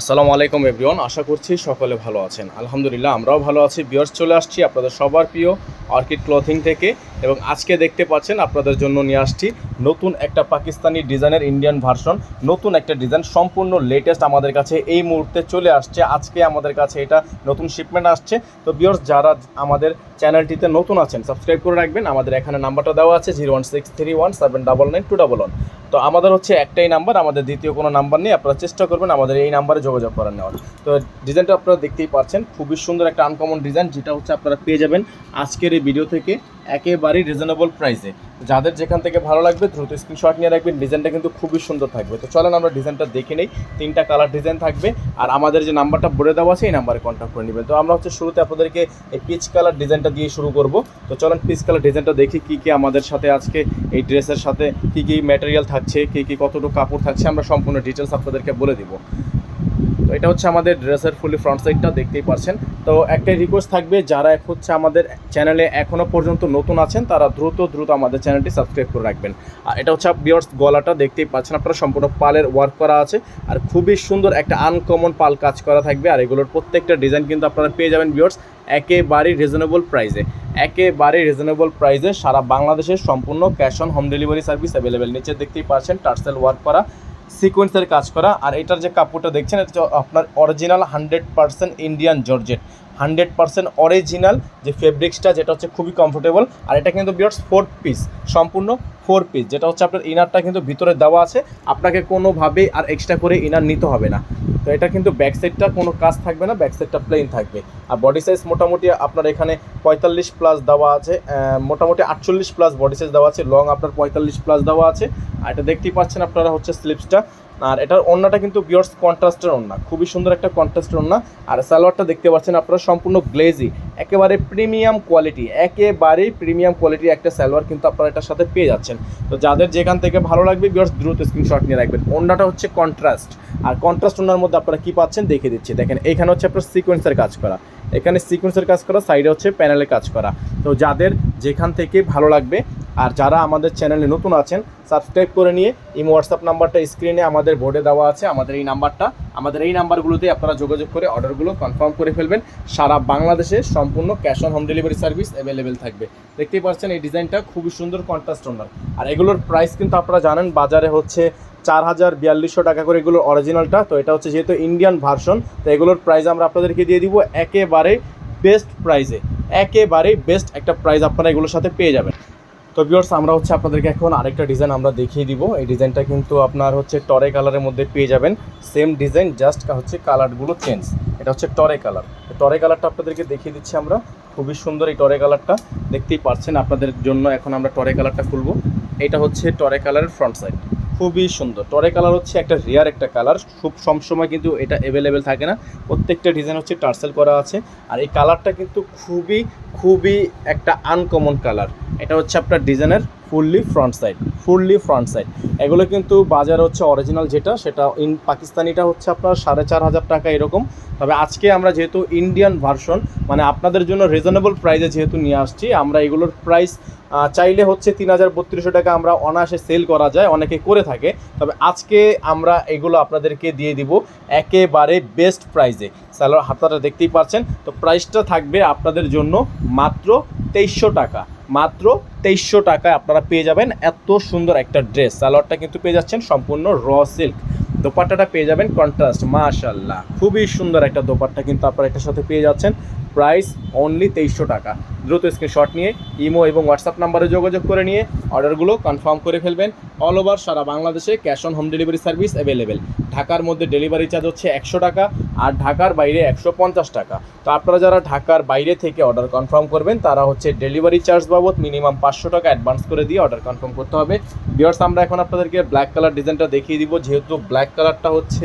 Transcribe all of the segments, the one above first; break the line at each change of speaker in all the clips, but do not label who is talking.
আসসালামু আলাইকুম এভরিওয়ান, আশা করছি সকলে ভালো আছেন। আলহামদুলিল্লাহ আমরাও ভালো আছি। ভিউয়ার্স, চলে আসছি আপনাদের সবার প্রিয় অর্কিড ক্লথিং থেকে এবং আজকে দেখতে পাচ্ছেন আপনাদের জন্য নিয়ে আসছি নতুন একটা পাকিস্তানি ডিজাইনের ইন্ডিয়ান ভার্সন। নতুন একটা ডিজাইন, সম্পূর্ণ লেটেস্ট আমাদের কাছে এই মুহূর্তে চলে আসছে। আজকে আমাদের কাছে এটা নতুন শিপমেন্ট আসছে। তো ভিউয়ার্স, যারা আমাদের চ্যানেলটিতে নতুন আছেন সাবস্ক্রাইব করে রাখবেন। আমাদের এখানে নাম্বারটা দেওয়া আছে 01631799922। তো আমাদের হচ্ছে একটাই নাম্বার, আমাদের দ্বিতীয় কোনো নাম্বার নেই। আপনারা চেষ্টা করবেন আমাদের এই নাম্বারে যোগাযোগ করার নেওয়ার। তো ডিজাইনটা আপনারা দেখতেই পাচ্ছেন, খুবই সুন্দর একটা আনকমন ডিজাইন, যেটা হচ্ছে আপনারা পেয়ে যাবেন আজকের এই ভিডিও থেকে একেবারেই রিজনেবল প্রাইসে। যাদের যেখান থেকে ভালো লাগবে দ্রুত স্ক্রিনশট নিয়ে রাখবেন। ডিজাইনটা কিন্তু খুবই সুন্দর থাকবে। তো চলেন আমরা ডিজাইনটা দেখে নেই। 3টা কালার ডিজাইন থাকবে আর আমাদের যে নাম্বারটা বলে দেওয়া আছে এই নাম্বারে কন্ট্যাক্ট করে নেবেন। তো আমরা হচ্ছে শুরুতে আপনাদেরকে এই পিচ কালার ডিজাইনটা দিয়ে শুরু করব। তো চলেন পিচ কালার ডিজাইনটা দেখি কী কী আমাদের সাথে আজকে এই ড্রেসের সাথে কী কী ম্যাটেরিয়াল থাকছে, কী কতটুকু কাপড় থাকছে, আমরা সম্পূর্ণ ডিটেলস আপনাদেরকে বলে দিব। তো এটা হচ্ছে আমাদের ড্রেসের ফুলি ফ্রন্ট সাইডটা, দেখতেই পাচ্ছেন। তো একটাই রিকোয়েস্ট থাকবে, যারা হচ্ছে আমাদের চ্যানেলে এখনও পর্যন্ত নতুন আছেন তারা দ্রুত আমাদের চ্যানেলটি সাবস্ক্রাইব করে রাখবেন। আর এটা হচ্ছে ভিউয়ার্স গলাটা, দেখতেই পাচ্ছেন আপনারা, সম্পূর্ণ পালের ওয়ার্ক করা আছে আর খুবই সুন্দর একটা আনকমন পাল কাজ করা থাকবে। আর এগুলোর প্রত্যেকটা ডিজাইন কিন্তু আপনারা পেয়ে যাবেন ভিউয়ার্স একেবারেই রিজনেবল প্রাইসে। একেবারেই রিজনেবল প্রাইসে সারা বাংলাদেশের সম্পূর্ণ cash on home delivery service available. নিচে দেখতেই পাচ্ছেন টার্সেল ওয়ার্ক করা, সিকোয়েন্সের কাজ করা। আর এটার যে কাপড়টা দেখছেন এটা আপনার অরিজিনাল 100% ইন্ডিয়ান জর্জেট, 100% অরিজিনাল যে ফেব্রিক্সটা, যেটা হচ্ছে খুবই কমফোর্টেবল। আর এটা কিন্তু ভিউয়ার্স 4 পিস, সম্পূর্ণ 4 পিস, যেটা হচ্ছে আপনার ইনারটা কিন্তু ভিতরে দেওয়া আছে, আপনাকে কোনোভাবেই আর এক্সট্রা করে ইনার নিতে হবে না। তো এটা কিন্তু ব্যাক সাইডটা কোনো কাজ থাকবে না, ব্যাক সাইডটা প্লেন থাকবে। আর বডি সাইজ মোটামুটি আপনার এখানে 45 প্লাস দেওয়া আছে, মোটামুটি 48 প্লাস বডি সাইজ দেওয়া আছে, লং আপনার 45 প্লাস দেওয়া আছে। আর এটা দেখতেই পাচ্ছেন আপনারা হচ্ছে স্লিপসটা। আর এটার ওড়নাটা কিন্তু পিওর কন্ট্রাস্টের ওড়না, খুবই সুন্দর একটা কন্ট্রাস্টের ওড়না। আর সালোয়ারটা দেখতে পাচ্ছেন আপনারা সম্পূর্ণ গ্লেজি, একেবারে প্রিমিয়াম কোয়ালিটি, একেবারেই প্রিমিয়াম কোয়ালিটির একটা সালোয়ার কিন্তু আপনারা এটার সাথে পেয়ে যাচ্ছেন। তো যাদের যেখান থেকে ভালো লাগবে পিওর দ্রুত স্ক্রিনশট নিয়ে রাখবেন। ওড়নাটা হচ্ছে কন্ট্রাস্ট, আর কন্ট্রাস্ট ওড়নার মধ্যে আপনারা কী পাচ্ছেন দেখে দিচ্ছি। দেখেন এখানে হচ্ছে আপনার সিকোয়েন্সের কাজ করা, এখানে সিকোয়েন্সের কাজ করা, সাইডে হচ্ছে প্যানেলের কাজ করা। তো যাদের যেখান থেকে ভালো লাগবে, আর যারা আমাদের চ্যানেলে নতুন আছেন সাবস্ক্রাইব করে নিয়ে ইমো হোয়াটসঅ্যাপ নাম্বারটা স্ক্রিনে আমাদের বোর্ডে দেওয়া আছে, আমাদের এই নাম্বারটা, আমাদের এই নাম্বারগুলোতে আপনারা যোগাযোগ করে অর্ডারগুলো কনফার্ম করে ফেলবেন। সারা বাংলাদেশে সম্পূর্ণ cash on home delivery service available থাকবে। দেখতেই পাচ্ছেন এই ডিজাইনটা খুবই সুন্দর কন্ট্রাস্ট ওনার। আর এগুলোর প্রাইস কিন্তু আপনারা জানেন বাজারে হচ্ছে 4042 টাকা করে এগুলোর অরিজিনালটা। তো এটা হচ্ছে যেহেতু ইন্ডিয়ান ভার্সন, তো এগুলোর প্রাইস আমরা আপনাদেরকে দিয়ে দিব একেবারে বেস্ট প্রাইসে, একেবারেই বেস্ট একটা প্রাইস আপনারা এগুলোর সাথে পেয়ে যাবেন। তো ভিউয়ার্স, আমরা হচ্ছে আপনাদেরকে এখন আরেকটা ডিজাইন আমরা দেখিয়ে দিব। এই ডিজাইনটা কিন্তু আপনার হচ্ছে টরে কালারের মধ্যে পেয়ে যাবেন, সেম ডিজাইন, জাস্ট হচ্ছে কালারগুলো চেঞ্জ। এটা হচ্ছে টরে কালার। টরে কালারটা আপনাদেরকে দেখিয়ে দিচ্ছি আমরা, খুবই সুন্দর এই টরে কালারটা, দেখতেই পাচ্ছেন আপনাদের জন্য। এখন আমরা টরে কালারটা খুলবো। এটা হচ্ছে টরে কালারের ফ্রন্ট সাইড, খুবই সুন্দর। টরে কালার হচ্ছে একটা রেয়ার একটা কালার, খুব সবসময় কিন্তু এটা অ্যাভেলেবেল থাকে না। প্রত্যেকটা ডিজাইন হচ্ছে টার্সেল করা আছে। আর এই কালারটা কিন্তু খুবই একটা আনকমন কালার। এটা হচ্ছে আপনার ডিজাইনের ফুললি ফ্রন্ট সাইড। এগুলো কিন্তু বাজারে হচ্ছে অরিজিনাল যেটা, সেটা পাকিস্তানিটা হচ্ছে আপনার 4500 টাকা এরকম। তবে আজকে আমরা যেহেতু ইন্ডিয়ান ভার্সন, মানে আপনাদের জন্য রিজনেবল প্রাইসে যেহেতু নিয়ে আসছি, আমরা এগুলোর প্রাইস চাইলে হচ্ছে 3000-3200 টাকা আমরা অনায়াসে সেল করা যায়, অনেকে করে থাকে। তবে আজকে আমরা এগুলো আপনাদেরকে দিয়ে দিব একেবারে বেস্ট প্রাইসে। সালোয়ার হাতাটা দেখতেই পাচ্ছেন। তো প্রাইসটা থাকবে আপনাদের জন্য মাত্র 2300 টাকা, মাত্র 2300 টাকায় আপনারা পেয়ে যাবেন এত সুন্দর একটা ড্রেস। সালোয়ারটা কিন্তু পেয়ে যাচ্ছেন সম্পূর্ণ র সিল্ক, দোপাট্টাটা পেয়ে যাবেন কন্ট্রাস্ট, মাশাআল্লাহ খুবই সুন্দর একটা দোপাট্টা কিন্তু আপনারা এটার সাথে পেয়ে যাচ্ছেন। প্রাইস অনলি 2300 টাকা। দ্রুত স্ক্রিনশট নিয়ে ইমো এবং হোয়াটসঅ্যাপ নাম্বারে যোগাযোগ করে নিয়ে অর্ডারগুলো কনফার্ম করে ফেলবেন। অল ওভার সারা বাংলাদেশে cash on home delivery service available. ঢাকার মধ্যে ডেলিভারি চার্জ হচ্ছে 100 টাকা, আর ঢাকার বাইরে 150 টাকা। তো আপনারা যারা ঢাকার বাইরে থেকে অর্ডার কনফার্ম করবেন তারা হচ্ছে ডেলিভারি চার্জ বাবদ মিনিমাম 500 টাকা অ্যাডভান্স করে দিয়ে অর্ডার কনফার্ম করতে হবে। ভিউয়ার্স, আমরা এখন আপনাদেরকে ব্ল্যাক কালার ডিজাইনটা দেখিয়ে দিব, যেহেতু ব্ল্যাক কালারটা হচ্ছে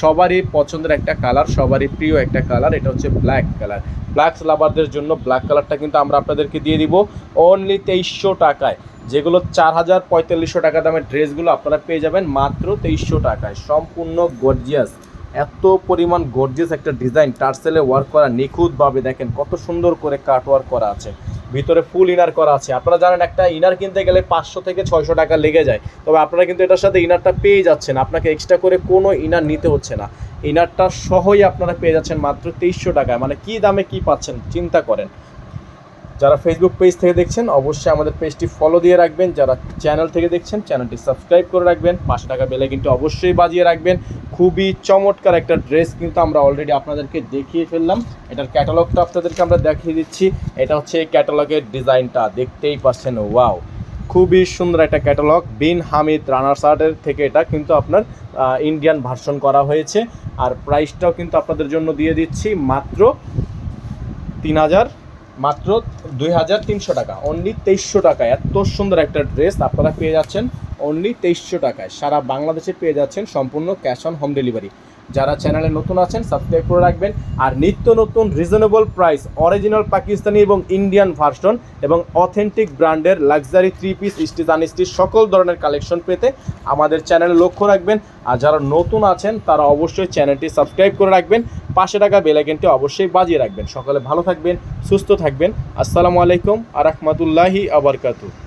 সবারই পছন্দের একটা কালার, সবারই প্রিয় একটা কালার। এটা হচ্ছে ব্ল্যাক কালার। ব্ল্যাক লাভারদের জন্য ব্ল্যাক কালারটা কিন্তু আমরা আপনাদেরকে দিয়ে দিব অনলি 2300 টাকায়। যেগুলো 4000-4500 টাকা দামের ড্রেসগুলো আপনারা পেয়ে যাবেন মাত্র 2300 টাকায়। সম্পূর্ণ গর্জিয়াস, এত পরিমাণ গর্জিয়াস একটা ডিজাইন, টার্সেলে ওয়ার্ক করা নিখুঁতভাবে, দেখেন কত সুন্দর করে কাট ওয়ার্ক করা আছে। ভিতরে ফুল ইনার করা আছে। আপনারা জানেন একটা ইনার কিনতে গেলে 500 থেকে 600 টাকা লেগে যায়, তবে আপনারা কিন্তু এটার সাথে ইনারটা পেয়ে যাচ্ছেন, আপনাকে এক্সট্রা করে কোনো ইনার নিতে হচ্ছে না। ইনারটা সহই আপনারা পেয়ে যাচ্ছেন মাত্র 2300 টাকায়। মানে কী দামে কী পাচ্ছেন চিন্তা করেন। যারা ফেসবুক পেজ থেকে দেখছেন অবশ্যই আমাদের পেজটি ফলো দিয়ে রাখবেন, যারা চ্যানেল থেকে দেখছেন চ্যানেলটি সাবস্ক্রাইব করে রাখবেন, 5 টাকা বেলে কিন্তু অবশ্যই বাজিয়ে রাখবেন। খুবই চমৎকার একটা ড্রেস কিন্তু আমরা অলরেডি আপনাদেরকে দেখিয়ে ফেললাম। এটার ক্যাটালগটা আপনাদেরকে আমরা দেখিয়ে দিচ্ছি। এটা হচ্ছে ক্যাটালগের ডিজাইনটা, দেখতেই পাচ্ছেন। ওয়াও, খুবই সুন্দর একটা ক্যাটালগ। বিন হামিদ রানার্স আর্টের থেকে এটা কিন্তু আপনার ইন্ডিয়ান ভার্সন করা হয়েছে। আর প্রাইসটাও কিন্তু আপনাদের জন্য দিয়ে দিচ্ছি মাত্র 2300 টাকা, অনলি 2300 টাকায়। এত সুন্দর একটা ড্রেস আপনারা পেয়ে যাচ্ছেন অনলি 2300 টাকায়। সারা বাংলাদেশে পেয়ে যাচ্ছেন সম্পূর্ণ ক্যাশ অন হোম ডেলিভারি। যারা চ্যানেলে নতুন আছেন সাবস্ক্রাইব করে রাখবেন। আর নিত্য নতুন রিজনেবল প্রাইস, অরিজিনাল পাকিস্তানি এবং ইন্ডিয়ান ভার্সন এবং অথেন্টিক ব্র্যান্ডের লাক্সারি 3 পিস স্টিচ আনস্টিচ সকল ধরনের কালেকশন পেতে আমাদের চ্যানেলে লক্ষ্য রাখবেন। আর যারা নতুন আছেন তারা অবশ্যই চ্যানেলটি সাবস্ক্রাইব করে রাখবেন, 5 টাকা বেল আইকনটি অবশ্যই বাজিয়ে রাখবেন। সকলে ভালো থাকবেন, সুস্থ থাকবেন। আসসালামু আলাইকুম আ রাহমাতুল্লাহি আ বারাকাতুহু।